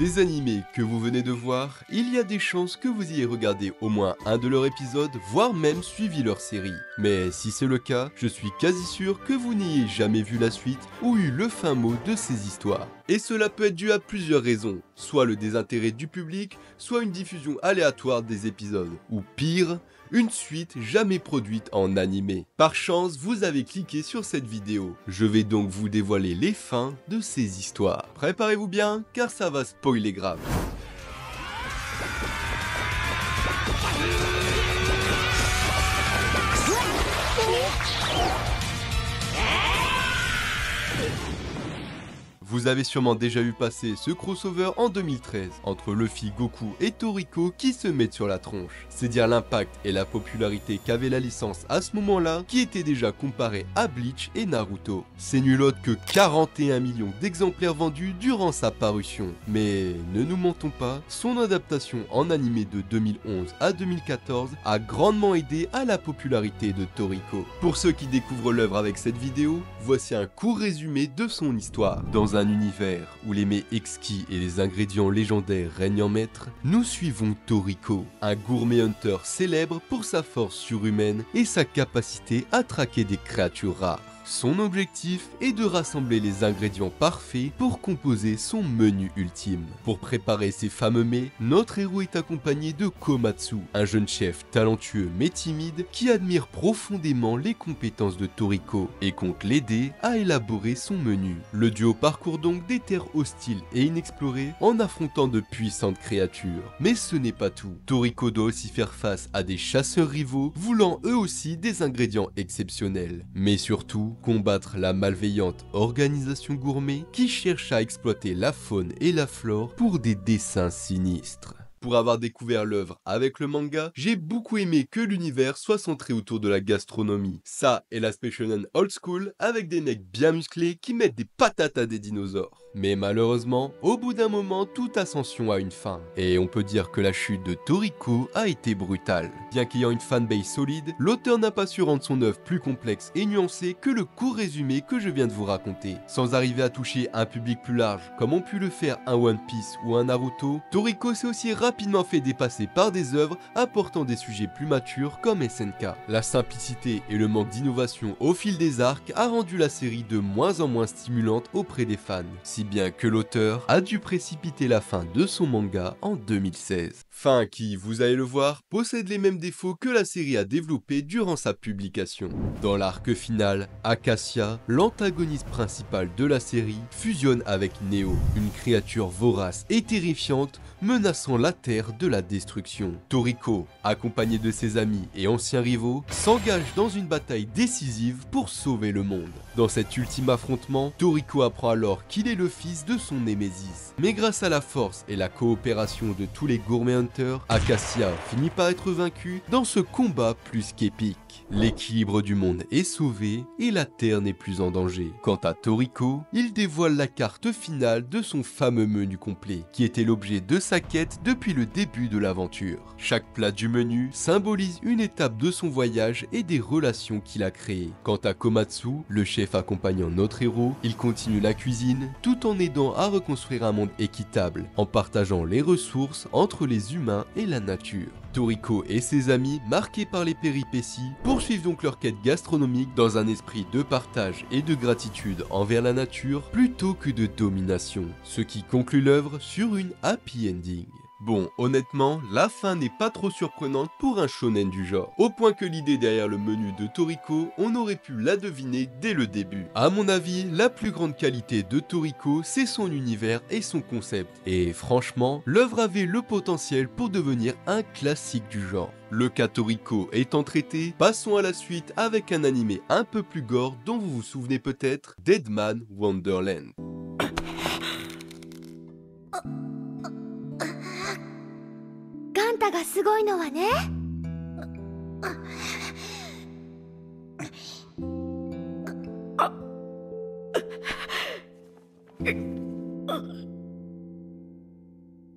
Les animés que vous venez de voir, il y a des chances que vous ayez regardé au moins un de leurs épisodes, voire même suivi leur série. Mais si c'est le cas, je suis quasi sûr que vous n'ayez jamais vu la suite ou eu le fin mot de ces histoires. Et cela peut être dû à plusieurs raisons, soit le désintérêt du public, soit une diffusion aléatoire des épisodes, ou pire, une suite jamais produite en animé. Par chance, vous avez cliqué sur cette vidéo. Je vais donc vous dévoiler les fins de ces histoires. Préparez-vous bien, car ça va spoiler grave. Vous avez sûrement déjà vu passer ce crossover en 2013 entre Luffy, Goku et Toriko qui se mettent sur la tronche. C'est dire l'impact et la popularité qu'avait la licence à ce moment-là, qui était déjà comparée à Bleach et Naruto. C'est nul autre que 41 millions d'exemplaires vendus durant sa parution. Mais ne nous mentons pas, son adaptation en animé de 2011 à 2014 a grandement aidé à la popularité de Toriko. Pour ceux qui découvrent l'œuvre avec cette vidéo, voici un court résumé de son histoire. Dans un univers où les mets exquis et les ingrédients légendaires règnent en maître, nous suivons Toriko, un gourmet hunter célèbre pour sa force surhumaine et sa capacité à traquer des créatures rares. Son objectif est de rassembler les ingrédients parfaits pour composer son menu ultime. Pour préparer ces fameux mets, notre héros est accompagné de Komatsu, un jeune chef talentueux mais timide qui admire profondément les compétences de Toriko et compte l'aider à élaborer son menu. Le duo parcourt donc des terres hostiles et inexplorées en affrontant de puissantes créatures. Mais ce n'est pas tout. Toriko doit aussi faire face à des chasseurs rivaux voulant eux aussi des ingrédients exceptionnels. Mais surtout, combattre la malveillante organisation gourmet qui cherche à exploiter la faune et la flore pour des desseins sinistres. Pour avoir découvert l'œuvre avec le manga, j'ai beaucoup aimé que l'univers soit centré autour de la gastronomie. Ça et l'aspect shonen old school avec des mecs bien musclés qui mettent des patates à des dinosaures. Mais malheureusement, au bout d'un moment, toute ascension a une fin. Et on peut dire que la chute de Toriko a été brutale. Bien qu'ayant une fanbase solide, l'auteur n'a pas su rendre son œuvre plus complexe et nuancée que le court résumé que je viens de vous raconter. Sans arriver à toucher un public plus large, comme ont pu le faire un One Piece ou un Naruto, Toriko s'est aussi rapidement fait dépasser par des œuvres apportant des sujets plus matures comme SNK. La simplicité et le manque d'innovation au fil des arcs a rendu la série de moins en moins stimulante auprès des fans. Si bien que l'auteur a dû précipiter la fin de son manga en 2016. Fin qui, vous allez le voir, possède les mêmes défauts que la série a développés durant sa publication. Dans l'arc final, Acacia, l'antagoniste principal de la série, fusionne avec Neo, une créature vorace et terrifiante menaçant la Terre de la destruction. Toriko, accompagné de ses amis et anciens rivaux, s'engage dans une bataille décisive pour sauver le monde. Dans cet ultime affrontement, Toriko apprend alors qu'il est le fils de son némésis. Mais grâce à la force et la coopération de tous les gourmet hunters, Acacia finit par être vaincu dans ce combat plus qu'épique. L'équilibre du monde est sauvé et la Terre n'est plus en danger. Quant à Toriko, il dévoile la carte finale de son fameux menu complet, qui était l'objet de sa quête depuis le début de l'aventure. Chaque plat du menu symbolise une étape de son voyage et des relations qu'il a créées. Quant à Komatsu, le chef accompagnant notre héros, il continue la cuisine tout en aidant à reconstruire un monde équitable, en partageant les ressources entre les humains et la nature. Toriko et ses amis, marqués par les péripéties, poursuivent donc leur quête gastronomique dans un esprit de partage et de gratitude envers la nature plutôt que de domination, ce qui conclut l'œuvre sur une happy ending. Bon, honnêtement, la fin n'est pas trop surprenante pour un shonen du genre, au point que l'idée derrière le menu de Toriko, on aurait pu la deviner dès le début. À mon avis, la plus grande qualité de Toriko, c'est son univers et son concept, et franchement, l'œuvre avait le potentiel pour devenir un classique du genre. Le cas Toriko étant traité, passons à la suite avec un animé un peu plus gore dont vous vous souvenez peut-être, Deadman Wonderland. ガンタがすごいのはね。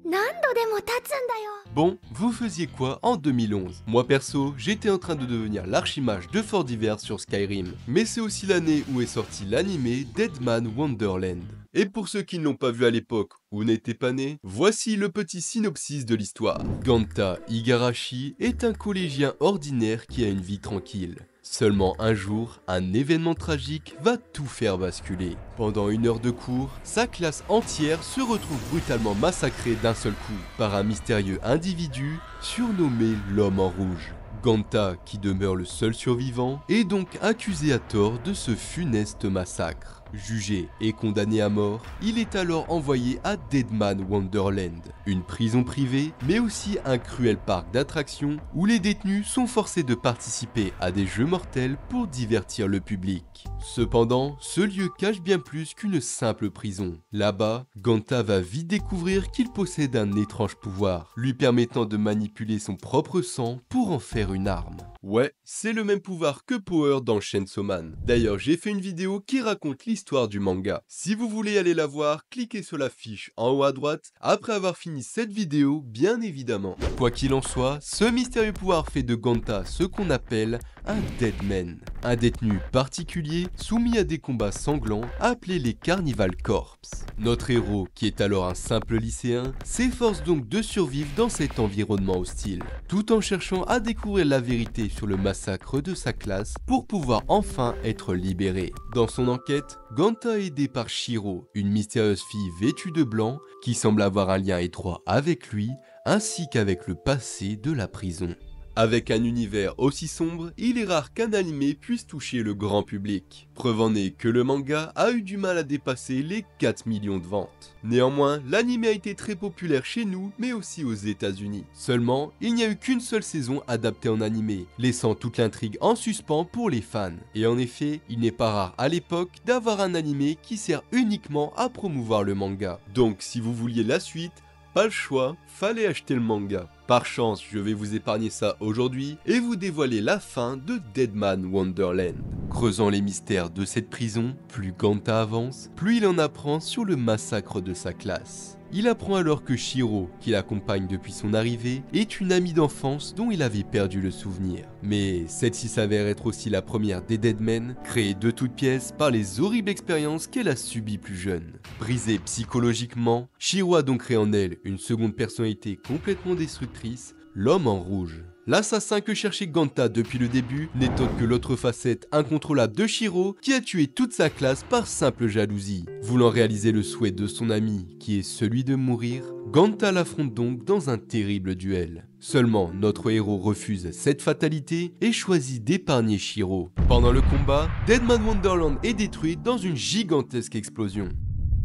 何度でも立つんだよ。 Bon, vous faisiez quoi en 2011? Moi perso, j'étais en train de devenir l'archimage de Fort Divers sur Skyrim. Mais c'est aussi l'année où est sorti l'animé Deadman Wonderland. Et pour ceux qui ne l'ont pas vu à l'époque ou n'étaient pas nés, voici le petit synopsis de l'histoire. Ganta Igarashi est un collégien ordinaire qui a une vie tranquille. Seulement un jour, un événement tragique va tout faire basculer. Pendant une heure de cours, sa classe entière se retrouve brutalement massacrée d'un seul coup par un mystérieux individu surnommé l'Homme en Rouge. Ganta, qui demeure le seul survivant, est donc accusé à tort de ce funeste massacre. Jugé et condamné à mort, il est alors envoyé à Deadman Wonderland, une prison privée, mais aussi un cruel parc d'attractions où les détenus sont forcés de participer à des jeux mortels pour divertir le public. Cependant, ce lieu cache bien plus qu'une simple prison. Là-bas, Ganta va vite découvrir qu'il possède un étrange pouvoir, lui permettant de manipuler son propre sang pour en faire une arme. Ouais, c'est le même pouvoir que Power dans Chainsaw Man. D'ailleurs, j'ai fait une vidéo qui raconte l'histoire du manga. Si vous voulez aller la voir, cliquez sur la fiche en haut à droite, après avoir fini cette vidéo, bien évidemment. Quoi qu'il en soit, ce mystérieux pouvoir fait de Ganta ce qu'on appelle un Deadman. Un détenu particulier soumis à des combats sanglants appelés les Carnival Corps. Notre héros, qui est alors un simple lycéen, s'efforce donc de survivre dans cet environnement hostile, tout en cherchant à découvrir la vérité sur le massacre de sa classe pour pouvoir enfin être libéré. Dans son enquête, Ganta est aidé par Shiro, une mystérieuse fille vêtue de blanc qui semble avoir un lien étroit avec lui, ainsi qu'avec le passé de la prison. Avec un univers aussi sombre, il est rare qu'un animé puisse toucher le grand public. Preuve en est que le manga a eu du mal à dépasser les 4 millions de ventes. Néanmoins, l'anime a été très populaire chez nous, mais aussi aux États-Unis. Seulement, il n'y a eu qu'une seule saison adaptée en animé, laissant toute l'intrigue en suspens pour les fans. Et en effet, il n'est pas rare à l'époque d'avoir un animé qui sert uniquement à promouvoir le manga. Donc si vous vouliez la suite, pas le choix, fallait acheter le manga. Par chance, je vais vous épargner ça aujourd'hui et vous dévoiler la fin de Deadman Wonderland. Creusant les mystères de cette prison, plus Ganta avance, plus il en apprend sur le massacre de sa classe. Il apprend alors que Shiro, qui l'accompagne depuis son arrivée, est une amie d'enfance dont il avait perdu le souvenir. Mais celle-ci s'avère être aussi la première des Deadmen, créée de toutes pièces par les horribles expériences qu'elle a subies plus jeune. Brisée psychologiquement, Shiro a donc créé en elle une seconde personnalité complètement destructrice, l'Homme en Rouge. L'assassin que cherchait Ganta depuis le début n'est autre que l'autre facette incontrôlable de Shiro qui a tué toute sa classe par simple jalousie. Voulant réaliser le souhait de son ami, qui est celui de mourir, Ganta l'affronte donc dans un terrible duel. Seulement, notre héros refuse cette fatalité et choisit d'épargner Shiro. Pendant le combat, Deadman Wonderland est détruit dans une gigantesque explosion.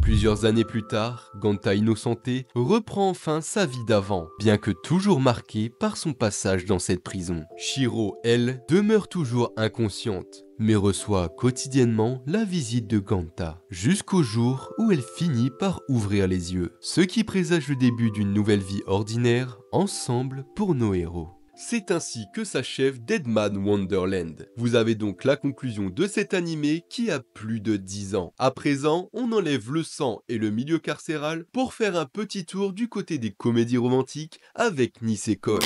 Plusieurs années plus tard, Ganta innocenté reprend enfin sa vie d'avant, bien que toujours marquée par son passage dans cette prison. Shiro, elle, demeure toujours inconsciente, mais reçoit quotidiennement la visite de Ganta, jusqu'au jour où elle finit par ouvrir les yeux, ce qui présage le début d'une nouvelle vie ordinaire, ensemble pour nos héros. C'est ainsi que s'achève Deadman Wonderland. Vous avez donc la conclusion de cet animé qui a plus de 10 ans. À présent, on enlève le sang et le milieu carcéral pour faire un petit tour du côté des comédies romantiques avec Nisekoi.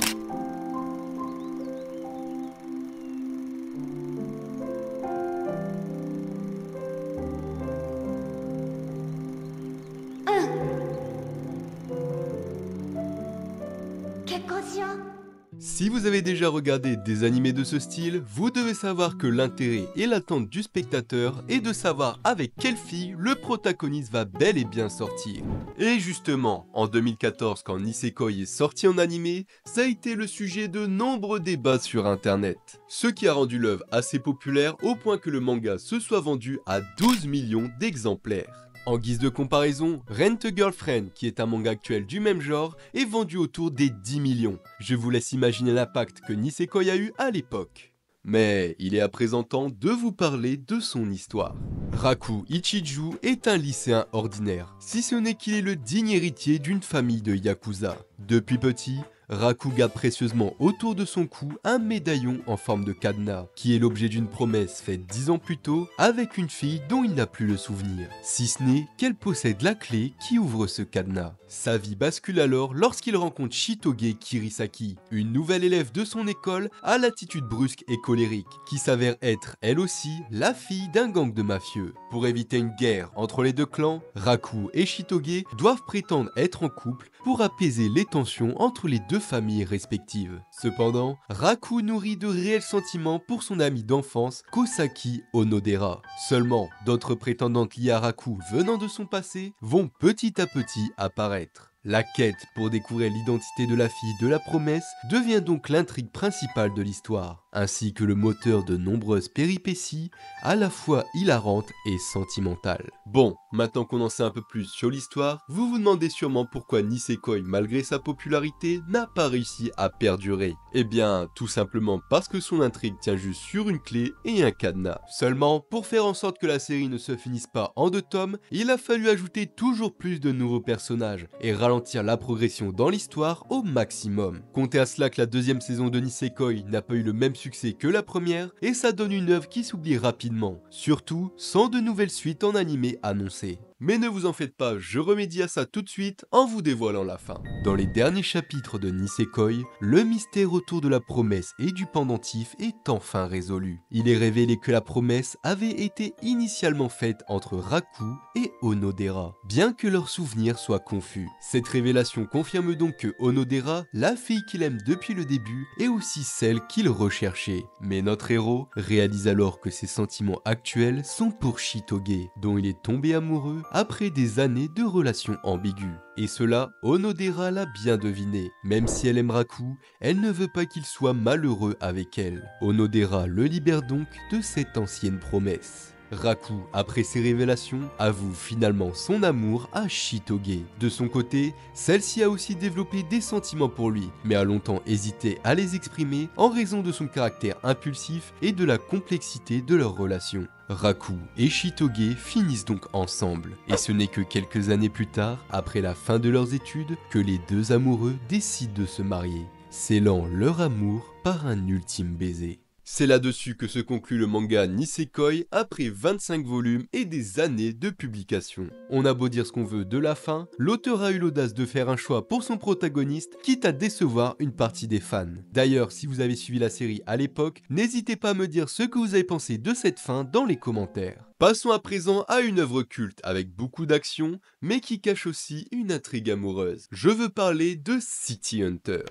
Si vous avez déjà regardé des animés de ce style, vous devez savoir que l'intérêt et l'attente du spectateur est de savoir avec quelle fille le protagoniste va bel et bien sortir. Et justement, en 2014 quand Nisekoi est sorti en animé, ça a été le sujet de nombreux débats sur internet. Ce qui a rendu l'œuvre assez populaire au point que le manga se soit vendu à 12 millions d'exemplaires. En guise de comparaison, Rent a Girlfriend, qui est un manga actuel du même genre, est vendu autour des 10 millions. Je vous laisse imaginer l'impact que Nisekoi a eu à l'époque. Mais il est à présent temps de vous parler de son histoire. Raku Ichiju est un lycéen ordinaire, si ce n'est qu'il est le digne héritier d'une famille de Yakuza. Depuis petit, Raku garde précieusement autour de son cou un médaillon en forme de cadenas, qui est l'objet d'une promesse faite 10 ans plus tôt avec une fille dont il n'a plus le souvenir, si ce n'est qu'elle possède la clé qui ouvre ce cadenas. Sa vie bascule alors lorsqu'il rencontre Shitoge Kirisaki, une nouvelle élève de son école à l'attitude brusque et colérique, qui s'avère être elle aussi la fille d'un gang de mafieux. Pour éviter une guerre entre les deux clans, Raku et Shitoge doivent prétendre être en couple pour apaiser les tensions entre les deux familles respectives. Cependant, Raku nourrit de réels sentiments pour son ami d'enfance Kosaki Onodera. Seulement, d'autres prétendantes liées à Raku venant de son passé vont petit à petit apparaître. La quête pour découvrir l'identité de la fille de la promesse devient donc l'intrigue principale de l'histoire, ainsi que le moteur de nombreuses péripéties à la fois hilarantes et sentimentales. Bon, maintenant qu'on en sait un peu plus sur l'histoire, vous vous demandez sûrement pourquoi Nisekoi, malgré sa popularité, n'a pas réussi à perdurer. Eh bien, tout simplement parce que son intrigue tient juste sur une clé et un cadenas. Seulement, pour faire en sorte que la série ne se finisse pas en 2 tomes, il a fallu ajouter toujours plus de nouveaux personnages et ralentir la progression dans l'histoire au maximum. Comptez à cela que la 2e saison de Nisekoi n'a pas eu le même succès que la première, et ça donne une œuvre qui s'oublie rapidement, surtout sans de nouvelles suites en animé annoncées. Mais ne vous en faites pas, je remédie à ça tout de suite en vous dévoilant la fin. Dans les derniers chapitres de Nisekoi, le mystère autour de la promesse et du pendentif est enfin résolu. Il est révélé que la promesse avait été initialement faite entre Raku et Onodera, bien que leurs souvenirs soient confus. Cette révélation confirme donc que Onodera, la fille qu'il aime depuis le début, est aussi celle qu'il recherchait. Mais notre héros réalise alors que ses sentiments actuels sont pour Shitoge, dont il est tombé amoureux après des années de relations ambiguës. Et cela, Onodera l'a bien deviné. Même si elle aime Raku, elle ne veut pas qu'il soit malheureux avec elle. Onodera le libère donc de cette ancienne promesse. Raku, après ces révélations, avoue finalement son amour à Shitoge. De son côté, celle-ci a aussi développé des sentiments pour lui, mais a longtemps hésité à les exprimer en raison de son caractère impulsif et de la complexité de leur relation. Raku et Shitoge finissent donc ensemble, et ce n'est que quelques années plus tard, après la fin de leurs études, que les deux amoureux décident de se marier, scellant leur amour par un ultime baiser. C'est là-dessus que se conclut le manga Nisekoi après 25 volumes et des années de publication. On a beau dire ce qu'on veut de la fin, l'auteur a eu l'audace de faire un choix pour son protagoniste, quitte à décevoir une partie des fans. D'ailleurs, si vous avez suivi la série à l'époque, n'hésitez pas à me dire ce que vous avez pensé de cette fin dans les commentaires. Passons à présent à une œuvre culte avec beaucoup d'action, mais qui cache aussi une intrigue amoureuse. Je veux parler de City Hunter.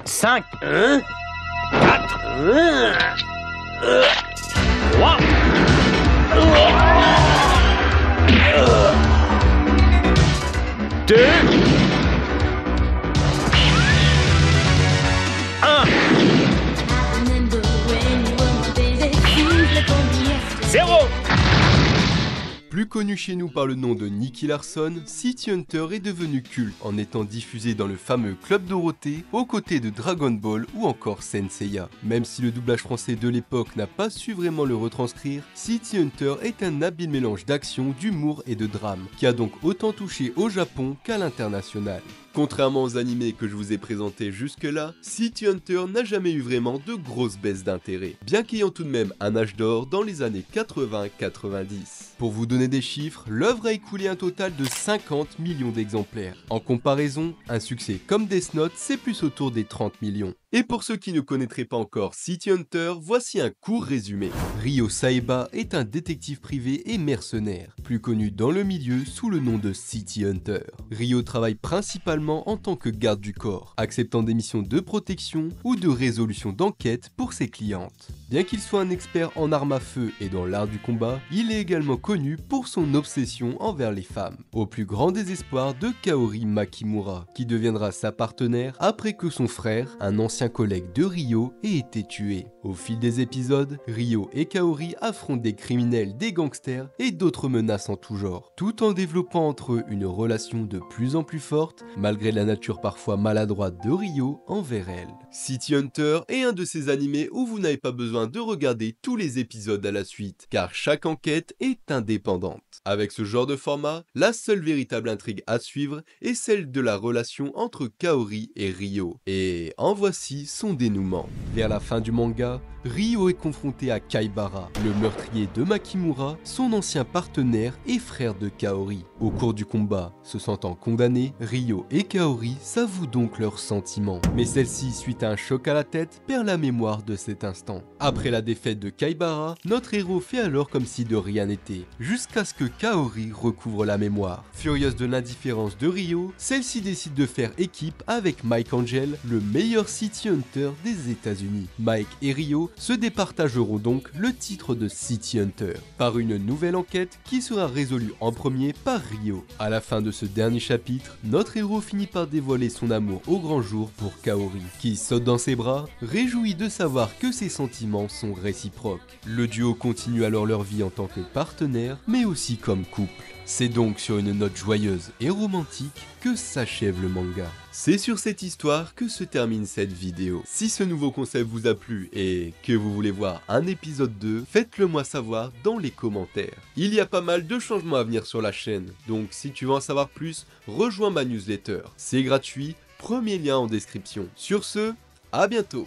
5, 1, 4, 3, 2, 1, 0. Plus connu chez nous par le nom de Nicky Larson, City Hunter est devenu culte en étant diffusé dans le fameux Club Dorothée aux côtés de Dragon Ball ou encore Senseiya. Même si le doublage français de l'époque n'a pas su vraiment le retranscrire, City Hunter est un habile mélange d'action, d'humour et de drame, qui a donc autant touché au Japon qu'à l'international. Contrairement aux animés que je vous ai présentés jusque-là, City Hunter n'a jamais eu vraiment de grosses baisses d'intérêt, bien qu'ayant tout de même un âge d'or dans les années 80-90. Pour vous donner des chiffres, l'œuvre a écoulé un total de 50 millions d'exemplaires. En comparaison, un succès comme Death Note, c'est plus autour des 30 millions. Et pour ceux qui ne connaîtraient pas encore City Hunter, voici un court résumé. Ryo Saeba est un détective privé et mercenaire, plus connu dans le milieu sous le nom de City Hunter. Ryo travaille principalement en tant que garde du corps, acceptant des missions de protection ou de résolution d'enquête pour ses clientes. Bien qu'il soit un expert en armes à feu et dans l'art du combat, il est également connu pour son obsession envers les femmes, au plus grand désespoir de Kaori Makimura, qui deviendra sa partenaire après que son frère, un ancien ancien collègue de Ryo ait été tué. Au fil des épisodes, Ryo et Kaori affrontent des criminels, des gangsters et d'autres menaces en tout genre, tout en développant entre eux une relation de plus en plus forte, malgré la nature parfois maladroite de Ryo envers elle. City Hunter est un de ces animés où vous n'avez pas besoin de regarder tous les épisodes à la suite, car chaque enquête est indépendante. Avec ce genre de format, la seule véritable intrigue à suivre est celle de la relation entre Kaori et Ryo. Et en voici son dénouement. Vers la fin du manga, Ryo est confronté à Kaibara, le meurtrier de Makimura, son ancien partenaire et frère de Kaori. Au cours du combat, se sentant condamnés, Ryo et Kaori s'avouent donc leurs sentiments. Mais celle-ci, suite à un choc à la tête, perd la mémoire de cet instant. Après la défaite de Kaibara, notre héros fait alors comme si de rien n'était, jusqu'à ce que Kaori recouvre la mémoire. Furieuse de l'indifférence de Ryo, celle-ci décide de faire équipe avec Mike Angel, le meilleur City Hunter des États-Unis. Mike et Ryo se départageront donc le titre de City Hunter, par une nouvelle enquête qui sera résolue en premier par Ryo. À la fin de ce dernier chapitre, notre héros finit par dévoiler son amour au grand jour pour Kaori, qui saute dans ses bras, réjoui de savoir que ses sentiments sont réciproques. Le duo continue alors leur vie en tant que partenaire, mais aussi comme couple. C'est donc sur une note joyeuse et romantique que s'achève le manga. C'est sur cette histoire que se termine cette vidéo. Si ce nouveau concept vous a plu et que vous voulez voir un épisode 2, faites-le moi savoir dans les commentaires. Il y a pas mal de changements à venir sur la chaîne, donc si tu veux en savoir plus, rejoins ma newsletter. C'est gratuit, premier lien en description. Sur ce, à bientôt.